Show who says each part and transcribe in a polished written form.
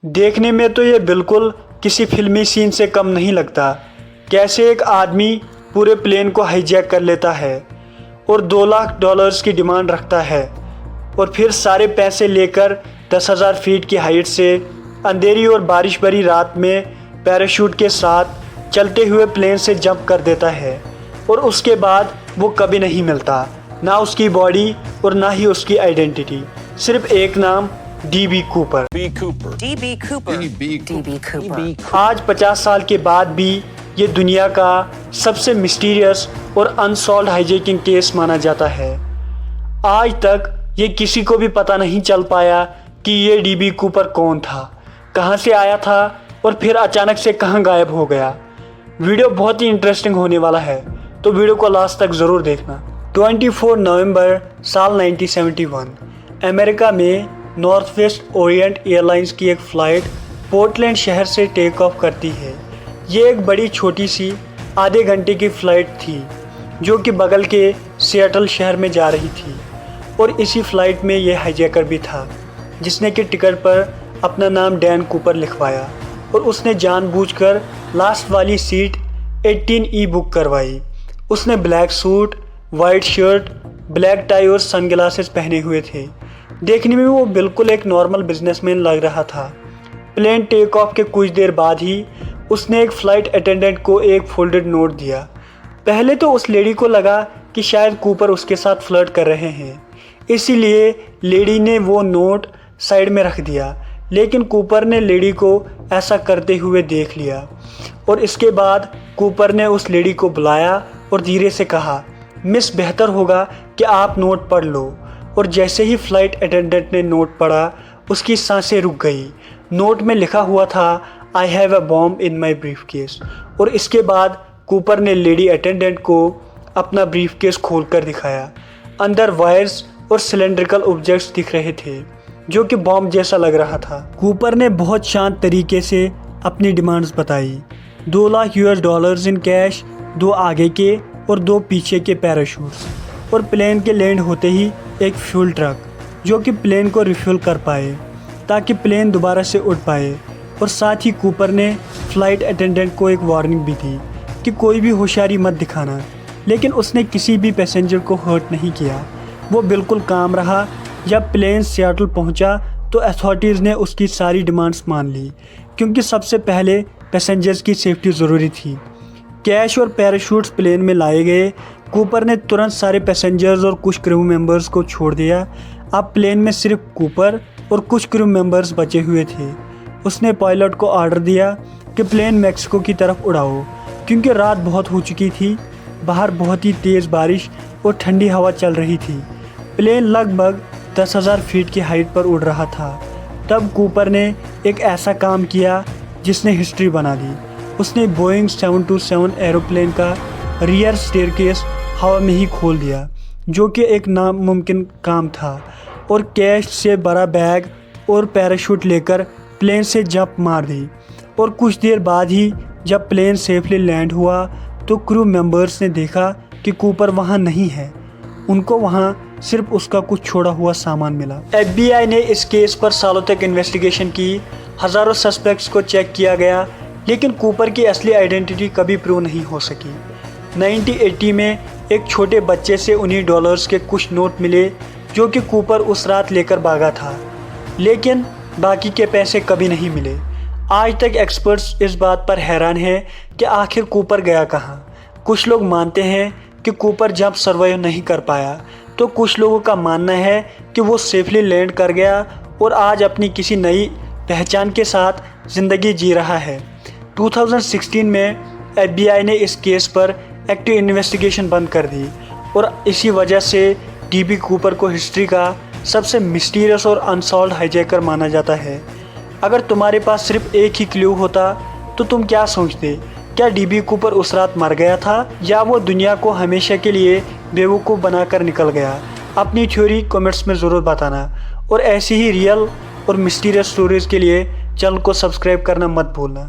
Speaker 1: देखने में तो ये बिल्कुल किसी फिल्मी सीन से कम नहीं लगता। कैसे एक आदमी पूरे प्लेन को हाईजैक कर लेता है और $2 लाख की डिमांड रखता है और फिर सारे पैसे लेकर 10,000 फीट की हाइट से अंधेरी और बारिश भरी रात में पैराशूट के साथ चलते हुए प्लेन से जंप कर देता है और उसके बाद वो कभी नहीं मिलता, ना उसकी बॉडी और ना ही उसकी आइडेंटिटी, सिर्फ एक नाम DB कूपर। आज 50 साल के बाद भी ये दुनिया का सबसे मिस्टीरियस और अनसॉल्व्ड हाईजैकिंग केस माना जाता है। आज तक ये किसी को भी पता नहीं चल पाया कि ये DB कूपर कौन था, कहाँ से आया था और फिर अचानक से कहाँ गायब हो गया। वीडियो बहुत ही इंटरेस्टिंग होने वाला है, तो वीडियो को लास्ट तक ज़रूर देखना। 24 नवंबर साल 1971 अमेरिका में नॉर्थवेस्ट ओरिएंट एयरलाइंस की एक फ़्लाइट पोर्टलैंड शहर से टेक ऑफ करती है। ये एक बड़ी छोटी सी आधे घंटे की फ़्लाइट थी जो कि बगल के सिएटल शहर में जा रही थी और इसी फ़्लाइट में ये हाईजैकर भी था जिसने कि टिकट पर अपना नाम डैन कूपर लिखवाया और उसने जानबूझकर लास्ट वाली सीट 18E बुक करवाई। उसने black suit, white shirt, black tie और सनग्लासेस पहने हुए थे। देखने में वो बिल्कुल एक नॉर्मल बिजनेसमैन लग रहा था। प्लेन टेक ऑफ के कुछ देर बाद ही उसने एक फ़्लाइट अटेंडेंट को एक फोल्डेड नोट दिया। पहले तो उस लेडी को लगा कि शायद कूपर उसके साथ फ्लर्ट कर रहे हैं, इसीलिए लेडी ने वो नोट साइड में रख दिया, लेकिन कूपर ने लेडी को ऐसा करते हुए देख लिया और इसके बाद कूपर ने उस लेडी को बुलाया और धीरे से कहा, मिस, बेहतर होगा कि आप नोट पढ़ लो। और जैसे ही फ़्लाइट अटेंडेंट ने नोट पढ़ा उसकी सांसें रुक गई। नोट में लिखा हुआ था, I have a bomb in my briefcase. और इसके बाद कूपर ने लेडी अटेंडेंट को अपना ब्रीफकेस खोल कर दिखाया। अंदर वायर्स और सिलेंड्रिकल ऑब्जेक्ट्स दिख रहे थे जो कि बॉम्ब जैसा लग रहा था। कूपर ने बहुत शांत तरीके से अपनी डिमांड्स बताई। $2 लाख इन कैश, 2 आगे के और 2 पीछे के पैराशूट्स और प्लेन के लैंड होते ही एक फ्यूल ट्रक जो कि प्लेन को रिफ्यूल कर पाए ताकि प्लेन दोबारा से उड़ पाए। और साथ ही कूपर ने फ़्लाइट अटेंडेंट को एक वार्निंग भी दी कि कोई भी होशियारी मत दिखाना, लेकिन उसने किसी भी पैसेंजर को हर्ट नहीं किया। वो बिल्कुल काम रहा। जब प्लेन सिएटल पहुंचा तो अथॉरिटीज़ ने उसकी सारी डिमांड्स मान ली क्योंकि सबसे पहले पैसेंजर्स की सेफ्टी ज़रूरी थी। कैश और पैराशूट्स प्लेन में लाए गए। कूपर ने तुरंत सारे पैसेंजर्स और कुछ क्रू मेंबर्स को छोड़ दिया। अब प्लेन में सिर्फ कूपर और कुछ क्रू मेंबर्स बचे हुए थे। उसने पायलट को ऑर्डर दिया कि प्लेन मैक्सिको की तरफ उड़ाओ क्योंकि रात बहुत हो चुकी थी। बाहर बहुत ही तेज़ बारिश और ठंडी हवा चल रही थी। प्लेन लगभग 10,000 फीट की हाइट पर उड़ रहा था। तब कूपर ने एक ऐसा काम किया जिसने हिस्ट्री बना दी। उसने बोइंग 727 एरोप्लेन का रियर स्टेयरकेस हवा में ही खोल दिया जो कि एक नामुमकिन काम था और कैश से बड़ा बैग और पैराशूट लेकर प्लेन से जंप मार दी। और कुछ देर बाद ही जब प्लेन सेफली लैंड हुआ तो क्रू मेंबर्स ने देखा कि कूपर वहाँ नहीं है। उनको वहाँ सिर्फ उसका कुछ छोड़ा हुआ सामान मिला। FBI ने इस केस पर सालों तक इन्वेस्टिगेशन की। हज़ारों सस्पेक्ट्स को चेक किया गया, लेकिन कूपर की असली आइडेंटिटी कभी प्रूव नहीं हो सकी। 1980 में एक छोटे बच्चे से उन्हीं डॉलर्स के कुछ नोट मिले जो कि कूपर उस रात लेकर भागा था, लेकिन बाकी के पैसे कभी नहीं मिले। आज तक एक्सपर्ट्स इस बात पर हैरान हैं कि आखिर कूपर गया कहाँ। कुछ लोग मानते हैं कि कूपर जंप सर्वाइव नहीं कर पाया, तो कुछ लोगों का मानना है कि वो सेफली लैंड कर गया और आज अपनी किसी नई पहचान के साथ ज़िंदगी जी रहा है। 2016 में FBI ने इस केस पर एक्टिव इन्वेस्टिगेशन बंद कर दी और इसी वजह से DB कूपर को हिस्ट्री का सबसे मिस्टीरियस और अनसॉल्व्ड हाईजैकर माना जाता है। अगर तुम्हारे पास सिर्फ एक ही क्लू होता तो तुम क्या सोचते? क्या DB कूपर उस रात मर गया था या वो दुनिया को हमेशा के लिए बेवकूफ़ बनाकर निकल गया? अपनी थ्योरी कमेंट्स में ज़रूर बताना और ऐसी ही रियल और मिस्टीरियस स्टोरीज़ के लिए चैनल को सब्सक्राइब करना मत भूलना।